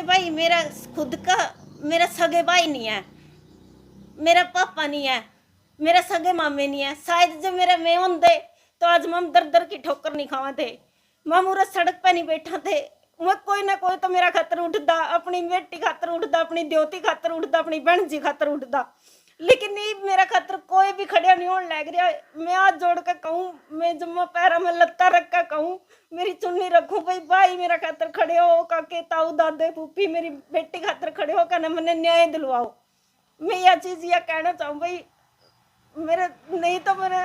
भाई मेरा खुद का मेरा सगे भाई नहीं है, मेरा पापा नहीं है, मेरा सगे मामे नहीं है। शायद जो मेरा मैं होंदे तो आज मम दर दर की ठोकर नहीं खावा थे, मम उरा सड़क पे नहीं बैठा थे। मैं कोई ना कोई तो मेरा खातर उठदा, अपनी बेटी खातर उठदा, अपनी द्योती खातर उठदा, अपनी बहन जी खातर उठदा, लेकिन नहीं मेरा खातर कोई भी खड़िया नहीं होने लग रहा। मैं हाथ जोड़ कर कहूँ, मैं जम्मा पैरा में लत्ता रख कर कहूँ, मेरी चुन्नी रखूँ भाई भाई मेरा खातर खड़े हो, काके ताऊ दादे फूफी मेरी बेटी खातर खड़े हो कहना मैंने न्याय दिलवाओ। मैं यह चीज़ यह कहना चाहूँ भाई, मेरे नहीं तो मेरे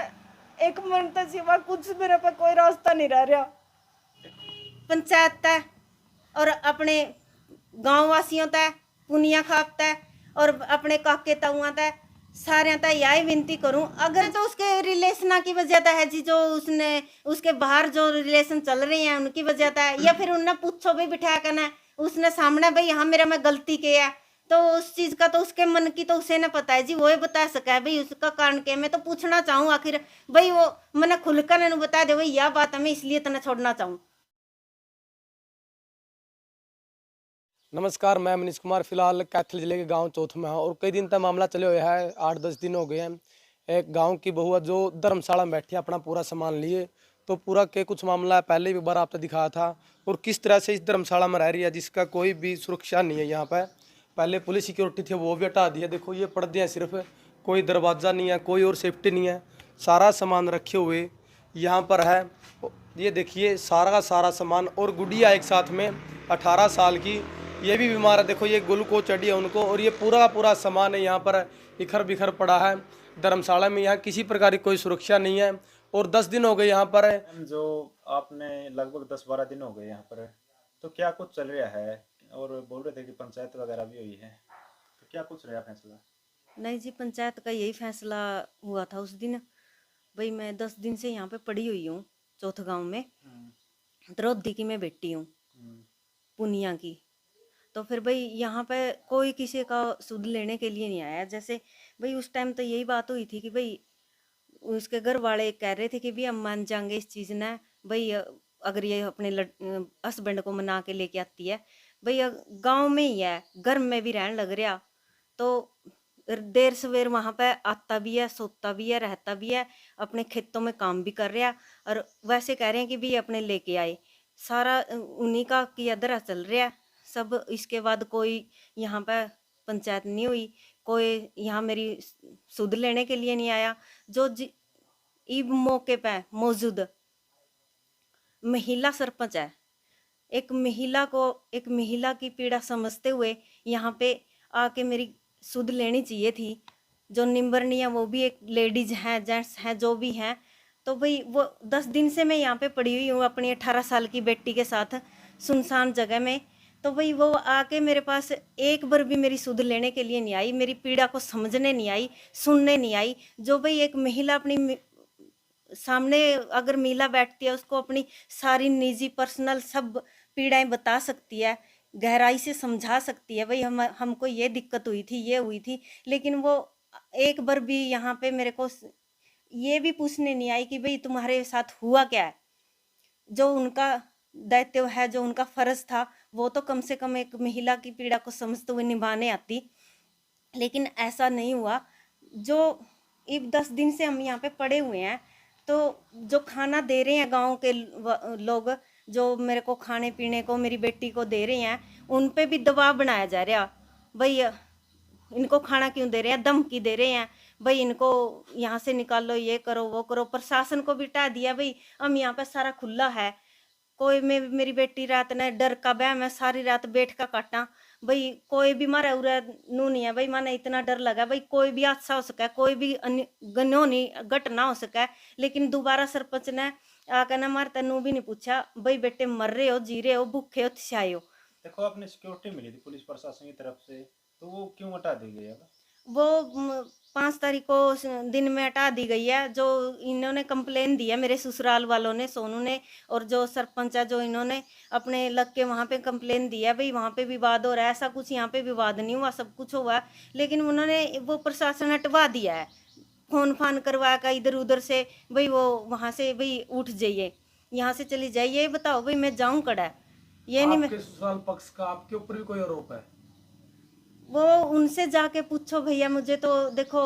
एक मन के सिवा कुछ मेरे पे कोई रास्ता नहीं रह रहा। पंचायत तय और अपने गांव वासियों तय पुनिया खाप तय और अपने काके ताऊआ तय सारे तय यही विनती करूं, अगर तो उसके रिलेशना की वजह तय है जी, जो उसने उसके बाहर जो रिलेशन चल रहे हैं उनकी वजह तय, या फिर उन्हें पूछो भी बिठाया करना उसने सामने भाई हाँ मेरा मैं गलती किया है, तो उस चीज का तो उसके मन की तो उसे ना पता है जी, वो ही बता सका है भाई उसका कारण क्या। मैं तो पूछना चाहूँ आखिर भाई वो मैंने खुलकर नहीं बता दे भाई यह बात है, मैं इसलिए तना छोड़ना चाहूँ। नमस्कार, मैं मनीष कुमार फिलहाल कैथल जिले के गांव चौथ में हूँ और कई दिन तक मामला चले हुए है, 8-10 दिन हो गए हैं। एक गांव की बहू है जो धर्मशाला में बैठी है अपना पूरा सामान लिए, तो पूरा के कुछ मामला है पहले भी एक बार आपने दिखाया था, और किस तरह से इस धर्मशाला में रह रही है जिसका कोई भी सुरक्षा नहीं है। यहाँ पर पहले पुलिस सिक्योरिटी थी वो भी हटा दी है। देखो ये पर्दे हैं सिर्फ, कोई दरवाज़ा नहीं है, कोई और सेफ्टी नहीं है, सारा सामान रखे हुए यहाँ पर है। ये देखिए सारा का सारा सामान, और गुड़िया एक साथ में 18 साल की, ये भी बीमार है। देखो ये ग्लूकोज चढ़ी है उनको, और ये पूरा पूरा सामान है यहाँ पर इखर बिखर पड़ा है धर्मशाला में। यहाँ किसी प्रकार की कोई सुरक्षा नहीं है, और 10 दिन हो गए यहाँ पर। जो आपने लगभग 10-12 दिन हो गए यहाँ पर, तो क्या कुछ चल रहा है? और बोल रहे थे कि पंचायत वगैरह भी हुई है, तो क्या कुछ रहा फैसला? नहीं जी, पंचायत का यही फैसला हुआ था उस दिन। भाई मैं 10 दिन से यहाँ पे पड़ी हुई हूँ चौथ गांव में, द्रौपदी की मैं बेटी हूँ पुनिया की। तो फिर भाई यहाँ पे कोई किसी का सुध लेने के लिए नहीं आया। जैसे भाई उस टाइम तो यही बात हुई थी कि भाई उसके घर वाले कह रहे थे कि भाई हम मान जाएंगे इस चीज़ ने, भाई अगर ये अपने हस्बैंड को मना के लेके आती है, भाई गांव में ही है, घर में भी रहने लग रहा, तो देर सवेर वहाँ पे आता भी है, सोता भी है, रहता भी है, अपने खेतों में काम भी कर रहा, और वैसे कह रहे हैं कि भी अपने लेके आए, सारा उन्हीं का किया धरा चल रहा है सब। इसके बाद कोई यहाँ पे पंचायत नहीं हुई, कोई यहाँ मेरी सुध लेने के लिए नहीं आया। जो इब मौके पे मौजूद महिला सरपंच है, एक महिला की पीड़ा समझते हुए यहाँ पे आके मेरी सुध लेनी चाहिए थी। जो निम्बरनी है वो भी एक लेडीज है, जेंट्स हैं जो भी हैं, तो भाई वो 10 दिन से मैं यहाँ पे पड़ी हुई हूँ अपनी 18 साल की बेटी के साथ सुनसान जगह में। तो भाई वो आके मेरे पास एक बार भी मेरी सुध लेने के लिए नहीं आई, मेरी पीड़ा को समझने नहीं आई, सुनने नहीं आई। जो भाई एक महिला अपनी सामने अगर महिला बैठती है उसको अपनी सारी निजी पर्सनल सब पीड़ाएं बता सकती है, गहराई से समझा सकती है भाई हमको ये दिक्कत हुई थी, ये हुई थी, लेकिन वो एक बार भी यहाँ पे मेरे को ये भी पूछने नहीं आई कि भाई तुम्हारे साथ हुआ क्या है। जो उनका दायित्व है, जो उनका फर्ज था, वो तो कम से कम एक महिला की पीड़ा को समझते हुए निभाने आती, लेकिन ऐसा नहीं हुआ। जो अब 10 दिन से हम यहाँ पे पड़े हुए हैं, तो जो खाना दे रहे हैं गांव के लोग, जो मेरे को खाने पीने को मेरी बेटी को दे रहे हैं, उन पे भी दबाव बनाया जा रहा भाई इनको खाना क्यों दे रहे हैं, धमकी दे रहे हैं भाई इनको यहाँ से निकालो, ये करो वो करो। प्रशासन को भी हटा दिया भाई, हम यहाँ पे सारा खुला है, कोई में मेरी बेटी रात ने डर का बह मैं सारी रात बैठ का काटा भाई, कोई भी मारा उरा नू नहीं है भाई, माने इतना डर लगा भाई कोई भी हादसा हो सका है, कोई भी गनोनी घटना हो सका है। लेकिन दोबारा सरपंच ने आकर ना मार तनु भी नहीं पूछा भाई बेटे मर रहे हो, जी रहे हो, भूखे हो, थिसाए हो। देखो आपने सिक्योरिटी मिली थी पुलिस प्रशासन की तरफ से, तो वो क्यों हटा दी गई? वो 5 तारीख को दिन में हटा दी गई है। जो इन्होंने कंप्लेन दी है मेरे ससुराल वालों ने, सोनू ने, और जो सरपंच है जो इन्होंने अपने लग के वहाँ पे कंप्लेन दी है भाई वहाँ पे विवाद हो रहा है। ऐसा कुछ यहाँ पे विवाद नहीं हुआ, सब कुछ हुआ, लेकिन उन्होंने वो प्रशासन हटवा दिया है, फोन फान करवा कर इधर उधर से भाई वो वहाँ से भाई उठ जाइए, यहाँ से चली जाइए, बताओ भाई मैं जाऊँ कड़ा, ये नहीं मैं आपके ससुराल पक्ष का आपके ऊपर भी कोई आरोप है? वो उनसे जाके पूछो भैया, मुझे तो देखो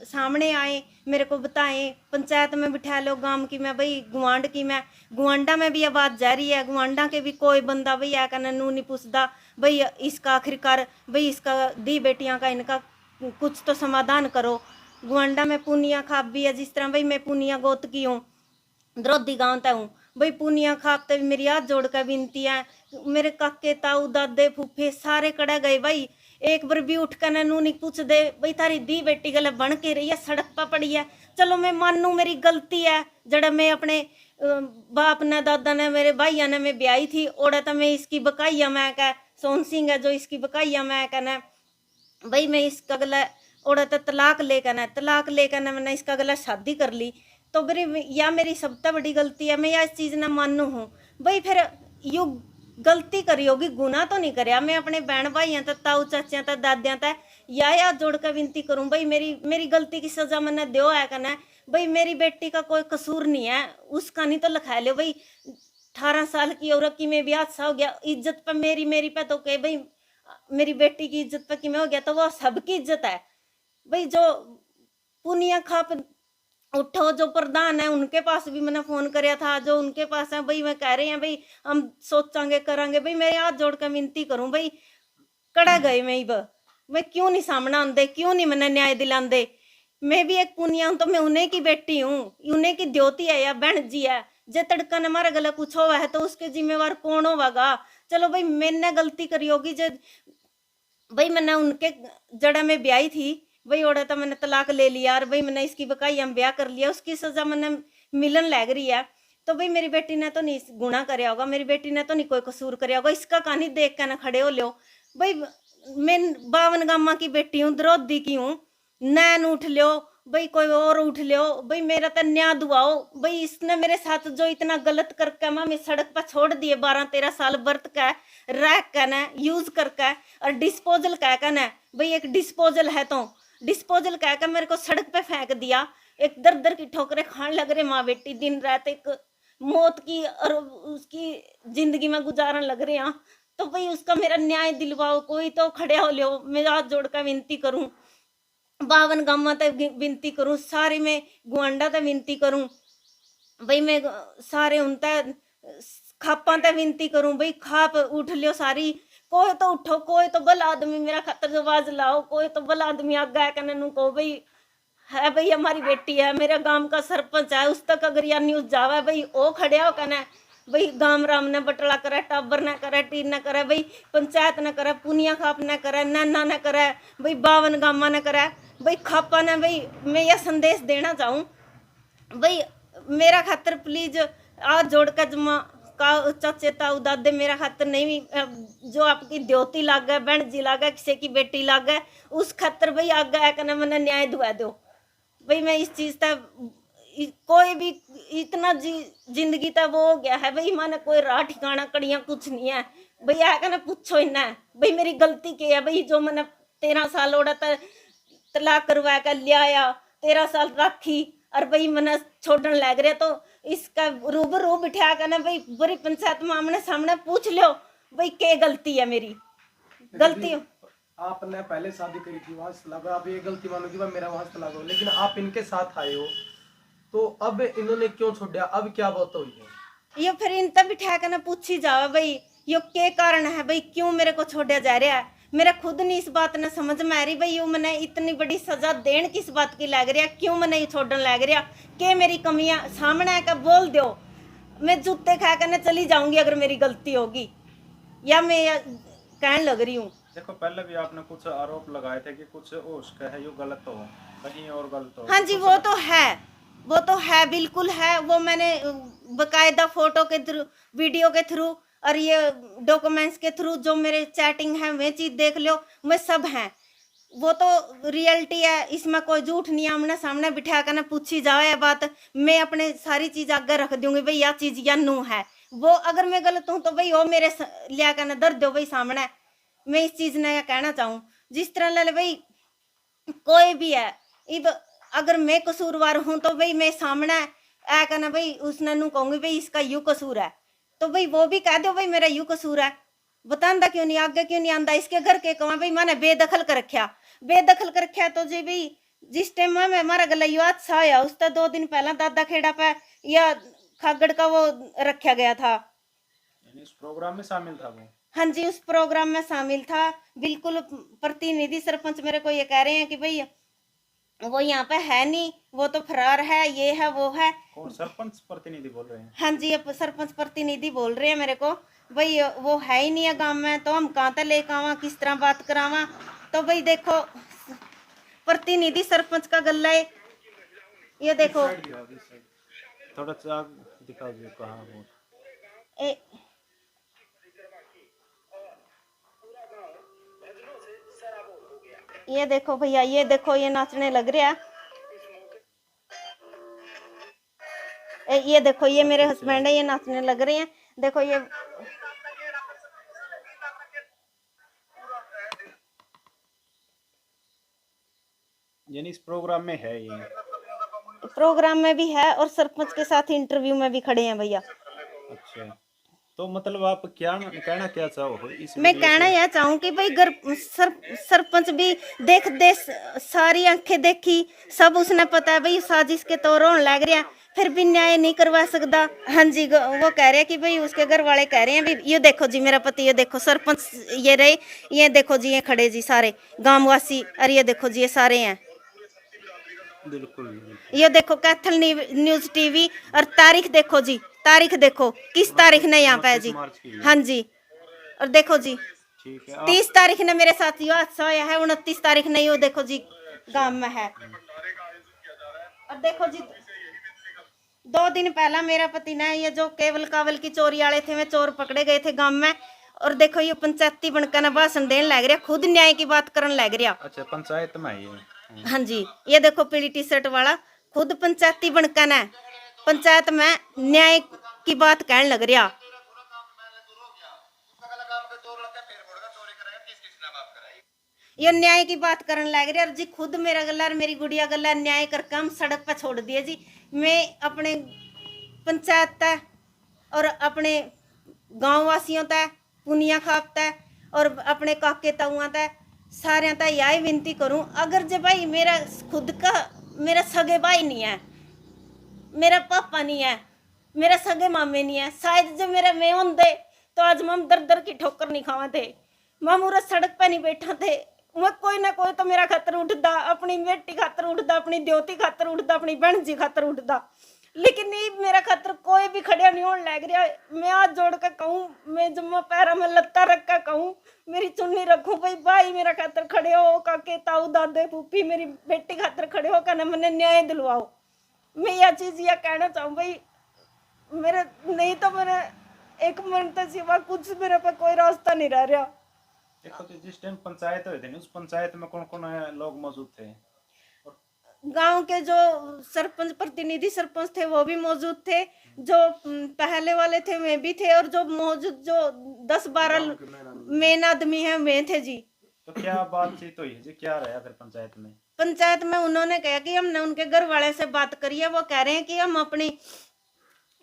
सामने आए, मेरे को बताएं, पंचायत में बिठा लो गांव की, मैं भाई गुआंढ की, मैं गुआंढा में भी ये बात जारी है, गुआंढा के भी कोई बंदा भाई आकर नू नहीं पूछता भाई इसका आखिरकार भाई इसका दी बेटियां का इनका कुछ तो समाधान करो। गुआंढा में पुनिया खाप भी है, जिस तरह भाई मैं पुनिया गोत की हूँ, द्रोदी गांव तक हूँ भाई, पुनिया खापते भी मेरी हाथ जोड़ कर विनती है, मेरे काके ताऊ दादे फूफे सारे कड़े गए भाई, एक बार भी उठ कर नू नहीं पूछ दे भाई थारी दी बेटी गले बन के रही है, सड़क पर पड़ी है। चलो मैं मानू मेरी गलती है, जड़ा मैं अपने बाप ने दादा ने मेरे भाइया ने मैं ब्याही थी, ओड़ा तो मैं इसकी बकाइया मैं कह सोन सिंह है जो इसकी बकाइया मैं कहना भाई मैं इसका गला ओड़ा तो तलाक लेकर ना मैंने इसका गला शादी कर ली, तो मेरी या मेरी सबसे बड़ी गलती है, मैं या इस चीज़ ना मानू हूँ भाई। फिर यू गलती करी होगी, गुनाह तो नहीं करया, मैं अपने बहन भाइयों तक ताऊ चाचिया तक दादिया तक या जोड़ कर विनती करूँ भाई मेरी गलती की सजा मैंने दो है कहना भाई, मेरी बेटी का कोई कसूर नहीं है, उसका नहीं तो लिखा लो भाई, 18 साल की औरत की में भी हादसा हो गया, इज्जत पे मेरी पे तो कहे भाई मेरी बेटी की इज्जत पे कि मैं हो गया, तो वो सबकी इज्जत है भाई। जो पुनिया खाप उठो जो प्रधान है उनके पास भी मैंने फोन कराया था, जो उनके पास है भाई मैं कह रही हैं भाई हम सोचांगे करांगे भाई, मेरे हाथ जोड़ कर विनती करूं भाई, कड़ा गए मैं क्यों नहीं सामना आंदे, क्यों नहीं मैंने न्याय दिलांदे। मैं भी एक पुनिया हूं तो मैं उन्हें की बेटी हूँ, उन्हें की द्योती है या बहन जी है, जे तड़का ने मारा गला कुछ हुआ है तो उसके जिम्मेवार कौन होगा। चलो भाई मैंने गलती करी होगी, जो भाई मैंने उनके जड़ा में ब्याही थी भाई, ओड़ा तो मैंने तलाक ले लिया और भाई मैंने इसकी बकाई हम ब्याह कर लिया, उसकी सजा मैंने मिलन लग रही है, तो भाई मेरी बेटी ने तो नहीं गुना करया होगा, मेरी बेटी ने तो नहीं कोई कसूर करया होगा, इसका कहानी देख कर ना खड़े हो लो भाई। मैं 52 गामा की बेटी हूँ, द्रोदी की हूँ, नैन उठ लो भाई, कोई और उठ लो भाई, मेरा तो न्याय दुआओ भाई। इसने मेरे साथ जो इतना गलत करके मैं सड़क पर छोड़ दिए 12-13 साल बर्त का रैक का ना यूज करके और डिस्पोजल का ना भाई, एक डिस्पोजल है तो डिस्पोजल कहकर मेरे को सड़क पे फेंक दिया, एक दर दर की ठोकरें खान लग रहे माँ बेटी, दिन रात एक मौत की और उसकी जिंदगी में गुजारन लग रहे हैं, तो भाई उसका मेरा न्याय दिलवाओ, कोई तो खड़े हो लो, मैं हाथ जोड़ कर विनती करूं, 52 गांव तक विनती करूं, सारे में गुआंडा तक विनती करूं भाई, मैं सारे उनता खापा तक विनती करूं भाई, खाप उठ लियो सारी, कोई तो उठो, कोई तो भला आदमी मेरा खातर आवाज लाओ, कोई तो भला आदमी आगे कहने नू कहो भाई है भाई हमारी बेटी है, मेरे गांव का सरपंच है, उस तक अगर यह न्यूज जावे भाई ओ खड़े हो कहना भाई गांव राम ने बटला करे, टाबर न करे, टीर न करे भाई, पंचायत न करे, पुनिया खाप न करे, नैना न करे भाई, 52 गामा न करे भाई, खापा ने भाई। मैं यह संदेश देना चाहूँ भाई, मेरा खातर प्लीज आज जोड़ कर जमा का चाचे ताऊ दादे मेरा खातर नहीं, जो आपकी द्योती लाग गए, बहन जी लाग गए, किसी की बेटी लाग गए, उस खातर भाई आगे आकर मैंने न्याय दुआ दो भाई। मैं इस चीज तक कोई भी इतना जिंदगी तक वो हो गया है भाई, मैंने कोई राह ठिकाना कड़ियाँ कुछ नहीं है भाई, आकर ना पूछो इन्ना भाई मेरी गलती क्या है भाई, जो मैंने 13 साल ओड़ा तलाक करवा कर लिया, 13 साल राखी और भाई मैंने छोड़न लग रहा, तो इसका रूबरू बिठा कर ना भाई बुरी पंचायत में आमने सामने पूछ लो भाई क्या गलती है मेरी, गलती आपने पहले शादी करी थी वहां से लगा, अब ये गलती मानो कि मेरा वहां से लगा, लेकिन आप इनके साथ आए हो तो अब इन्होंने क्यों छोड़ा, अब क्या बात हुई है? ये फिर इन तब बिठा कर ना पूछी जावा भाई यो क्या कारण है भाई, क्यों मेरे को छोड़ा जा रहा है, मेरा खुद नहीं इस बात ने समझ में आ रही भाई, यू मैंने इतनी बड़ी सजा देन किस बात की लग रहा, क्यों मैंने ये छोड़न लग रहा, के मेरी कमियां सामने आकर बोल दो, मैं जूते खा कर चली जाऊंगी अगर मेरी गलती होगी, या मैं कहने लग रही हूँ। देखो पहले भी आपने कुछ आरोप लगाए थे कि कुछ हो उसका है, यो गलत हो कहीं और गलत हो। हाँ जी वो तो है बिल्कुल है, वो मैंने बकायदा फोटो के थ्रू, वीडियो के थ्रू और ये डॉक्यूमेंट्स के थ्रू जो मेरे चैटिंग है वे चीज देख लो, वे सब हैं, वो तो रियलिटी है, इसमें कोई झूठ नहीं, आमने सामने बिठा कर ना पूछी जाओ ये बात, मैं अपने सारी चीज आगे रख दूंगी भाई यह चीज या नू है, वो अगर मैं गलत हूँ तो भाई वो मेरे लिया कर ना दर दो भाई सामने। मैं इस चीज ने कहना चाहूँ जिस तरह ले भाई कोई भी है, इब अगर मैं कसूरवार हूँ तो भाई मैं सामने आ कर ना भाई उसने नू कहूंगी भाई इसका यू कसूर है, तो भाई वो भी कह दो भाई मेरा यू कसूर है, बतांदा क्यों नहीं, आगे क्यों नहीं आंदा, इसके घर के कमा भाई मैंने बेदखल कर रखा, बेदखल कर रखा। तो जी भाई जिस टाइम में हमारा गला यू हादसा आया उसका 2 दिन पहला दादा खेड़ा पे या खागड़ का वो रखा गया था। यानी उस प्रोग्राम में शामिल था वो? हाँ जी, उस प्रोग्राम में शामिल था बिल्कुल। प्रतिनिधि सरपंच मेरे को ये कह रहे हैं कि भाई वो यहाँ पे है नहीं, वो तो फरार है, ये है वो है। कौन सरपंच प्रतिनिधि बोल रहे हैं? हाँ जी, अब सरपंच प्रतिनिधि बोल रहे हैं मेरे को भाई वो है ही नहीं है गांव में, तो हम कहाँ तक लेकर आवा, किस तरह बात करावा। तो भाई देखो प्रतिनिधि सरपंच का गल्ला है, ये देखो थोड़ा सा दिखाओ जी कहाँ वो। ए, ये देखो भैया, ये देखो ये नाचने लग रहा है। ये देखो ये मेरे हस्बैंड है, ये नाचने लग रहे हैं, देखो ये। यानी इस प्रोग्राम में है ये? प्रोग्राम में भी है और सरपंच के साथ इंटरव्यू में भी खड़े हैं भैया। अच्छा, तो मतलब आप क्या कहना क्या चाहो इस मैं वीडियो कहना से? यह चाहूँ कि भाई सरपंच भी देख दे, सारी आंखें देखी, सब उसने पता है भाई साजिश के तौर होने लग रहा, फिर भी न्याय नहीं करवा सकता। हाँ जी, वो कह रहे हैं कि भाई उसके घर वाले कह रहे हैं भी ये देखो जी मेरा पति, ये देखो सरपंच ये रहे, ये देखो जी ये खड़े जी सारे गांववासी, और ये देखो जी ये सारे हैं। बिल्कुल ये देखो कैथल न्यूज टीवी, और तारीख देखो जी, तारीख देखो किस तारीख ने यहाँ पे है जी। 29 मार्च की है। हाँ जी, और देखो जी ठीक है 30 तारीख ने मेरे साथ यो हादसा होया है, 29 तारीख ने यो देखो जी गांव में है। और देखो जी 2 दिन पहला मेरा पति ने ये जो केवल कावल की चोरी वाले थे, वे चोर पकड़े गए थे गांव में, और देखो ये पंचायती बनकर ना भाषण देने लग रहा, खुद न्याय की बात करने लग रहा। अच्छा, पंचायत में ये? हाँ जी, ये देखो पीली टी शर्ट वाला खुद पंचायती बनकर ना पंचायत में न्याय की बात कहने लग रहा। ये न्याय की बात करने लग रहे, और जी खुद मेरा गला और मेरी गुड़िया गला न्याय करके हम सड़क पर छोड़ दिए जी। मैं अपने पंचायत तय और अपने गांव वासियों तय पुनिया खाप तय और अपने काके ताऊआ तय सारे तय यही विनती करूं, अगर जे भाई मेरा खुद का मेरा सगे भाई नहीं है, मेरा पापा नहीं है, मेरा सगे मामे नहीं है, शायद जब मेरा मैं होंदे तो आज मम दर दर की ठोकर नहीं खावा थे, मम उरा सड़क पे नहीं बैठा थे। मैं कोई ना कोई तो मेरा खातर उठदा, अपनी बेटी खातर उठदा, अपनी द्योती खातर उठदा, अपनी बहन जी खातर उठदा, लेकिन नहीं मेरा खातर कोई भी खड़िया नहीं होने लग रहा। मैं हाथ जोड़ कर कहूँ, मैं जम्मा पैरा में लत्ता रख कर कहूँ, मेरी चुन्नी रखूँ भाई भाई मेरा खातर खड़े हो, काके ताऊ दादे फूफी मेरी बेटी खातर खड़े हो, कहना मैंने न्याय दिलवाओ। मैं यह चीज यह कहना चाहूँ भाई, मेरे नहीं तो मेरे एक मिनट के सिवा कुछ मेरे पे कोई रास्ता नहीं रह रहा। देखो तो जिस टाइम पंचायत हुई थी उस पंचायत में कौन कौन लोग मौजूद थे? गांव के जो सरपंच प्रतिनिधि सरपंच थे वो भी मौजूद थे, जो पहले वाले थे वे भी थे, और जो मौजूद जो 10-12 मेन आदमी हैं वे थे जी। तो क्या बातचीत हुई जी, क्या रहा फिर पंचायत में? पंचायत में उन्होंने कहा कि हमने उनके घर वाले से बात करी है, वो कह रहे हैं कि हम अपनी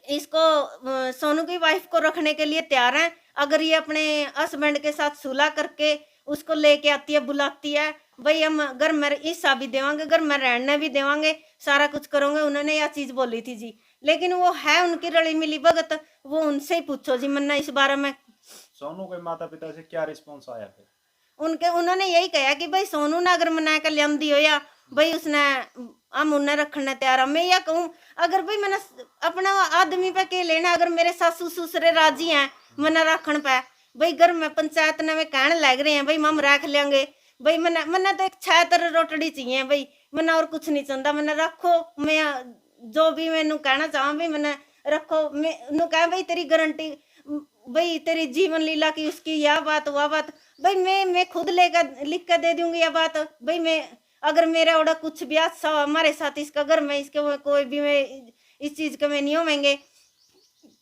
इसको सोनू की वाइफ को रखने के लिए तैयार हैं, अगर ये अपने हस्बैंड के साथ सुलह करके उसको लेके आती है बुलाती है, भाई हम घर में हिस्सा भी देवांगे, घर में रहने भी देवांगे, सारा कुछ करोगे। उन्होंने यह चीज बोली थी जी, लेकिन वो है उनकी रली मिली भगत, वो उनसे ही पूछो जी मन्ना इस बारे में। सोनू के माता पिता से क्या रिस्पॉन्स आया फिर? उन्होंने यही कहा कि भाई सोनू ने अगर मना कर लियांदी हो या भाई उसने हम उन्हें रखने तैयार है। मैं यह कहूँ अगर भाई मैंने अपना आदमी पे के लेना, अगर मेरे सासू ससुरे राजी हैं मना रखने पे, भाई घर में पंचायत ने वे कहने लग रहे हैं भाई हम रख लेंगे, भाई मन्ना तो एक छात्र रोटड़ी चाहिए भाई, मन्ना और कुछ नहीं चाहता, मन्ना रखो। मैं जो भी मैनू कहना चाहूँ भाई मैंने रखो, मैं कह भाई तेरी गारंटी भाई तेरी जीवन लीला की उसकी यह बात वह बात, भाई मैं खुद लेकर लिख कर दे दूंगी यह बात। भाई मैं अगर मेरा ओड़ा कुछ भी हादसा हो हमारे साथ इसका घर में इसके कोई भी मैं इस चीज के मैं नहीं होंगे,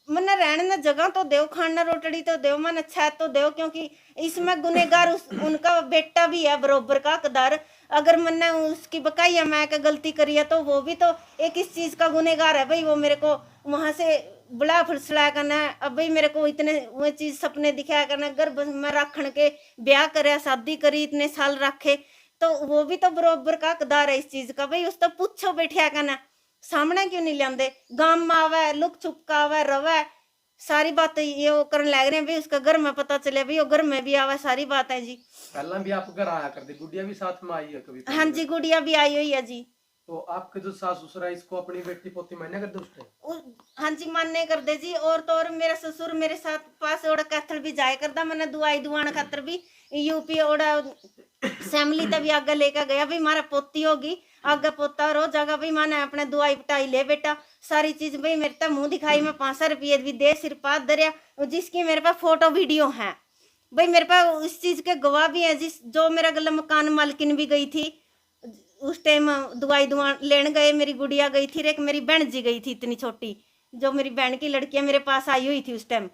मन्ना रहने ना जगह तो दो, खाना रोटड़ी तो दो, मन अच्छा तो दो, क्योंकि इसमें गुनेगार उनका बेटा भी है बरोबर का हकदार। अगर मन्ना उसकी बकाया मैं क्या गलती करी है तो वो भी तो एक इस चीज का गुनेगार है भाई, वो मेरे को वहां से बुला फुसला करना। अब भाई मेरे को इतने वो चीज सपने दिखाया करना, गर्भ में रखने के ब्याह करे, शादी करी, इतने साल रखे, तो वो भी तो बरोबर का हकदार है इस चीज का। भाई उस तो पूछो बैठिया करना, सामने क्यों नहीं लाते? गांव में आवे, लुक छुप का आवे, रवे, सारी बात ये वो करने लग रहे हैं। भाई उसका घर में पता चले, भाई वो घर में भी आवे, सारी बात है जी। पहला भी आप घर आया करते, गुड़िया भी साथ में आई है कभी? हाँ जी, गुड़िया भी आई हुई है जी। तो आपके जो सास ससुर है इसको अपनी बेटी पोती मान्य करते उस टाइम? हाँ जी, मान्य कर दे जी। और तो और मेरा ससुर मेरे साथ पास ओड़ा कैथल भी जाया करता, मैंने दुआई दुआन खातर भी यूपी ओड़ा फैमिली तभी आगे लेकर गया। भाई मारा पोती होगी, आगे पोता रो जागा, भाई माने अपने दुआई पटाई ले बेटा, सारी चीज। भाई मेरे तो मुंह दिखाई में 500 रुपये भी दे, सिर पात दरिया, जिसकी मेरे पास फोटो वीडियो है। भाई मेरे पास उस चीज के गवाह भी है, जिस जो मेरा गला मकान मालकिन भी गई थी उस टाइम, दवाई दुआ लेने गए, मेरी गुड़िया गई थी, एक मेरी बहन जी गई थी इतनी छोटी, जो मेरी बहन की लड़कियां मेरे पास आई हुई थी उस टाइम,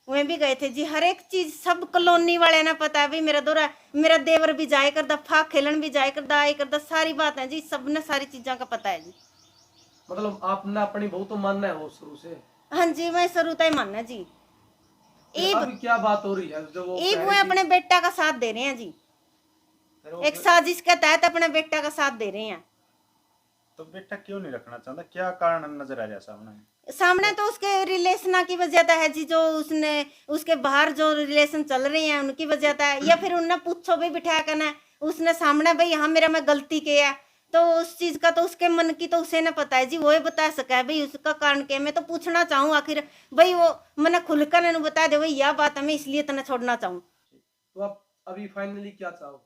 वे भी गए थे जी। हर एक चीज सब कॉलोनी वाले ने पता है। भाई मेरा दौरा, मेरा देवर भी जाए करदा, फाक खेलन भी जाए करदा, आए करदा, सारी बात है जी, सबने सारी चीजा का पता है जी। मतलब आपने अपनी बहू तो मानना है वो शुरू से? हाँ जी, मैं शुरू तय मानना जी। अभी क्या बात हो रही है जो वो वो अपने बेटा का साथ दे रहे हैं जी, फिर वो एक साजिश के तहत अपने बेटा का साथ दे रहे हैं। तो बेटा क्यों नहीं रखना चाहता, क्या कारण नजर आ रहा है सामने? सामने तो उसके रिलेशन की वजह है जी, जो उसने उसके बाहर जो रिलेशन चल रहे हैं उनकी वजह है, या फिर उन्हें पूछो भी बिठा करना उसने सामने, भाई हाँ मेरा मैं गलती किया, तो उस चीज का तो उसके मन की तो उसे ना पता है जी, वो ही बता सका है भाई उसका कारण क्या। मैं तो पूछना चाहूँ आखिर, भाई वो मैंने खुलकर बता दे भाई यह बात है, मैं इसलिए तना छोड़ना चाहूँ। तो आप अभी फाइनली क्या चाहो?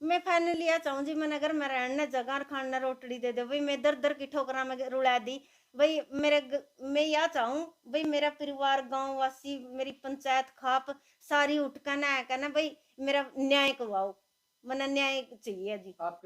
मैं फाइनली यह चाहूँ जी, मैंने अगर मेरा रहने जगह खाना रोटड़ी दे दे, भाई मैं दर दर की ठोकरा में रुला दी, भाई मैं यह चाहूँ भाई मेरा परिवार, गांव वासी, मेरी पंचायत खाप सारी उठ कर ना कहना भाई मेरा न्याय करवाओ, मैंने न्याय चाहिए जी। आप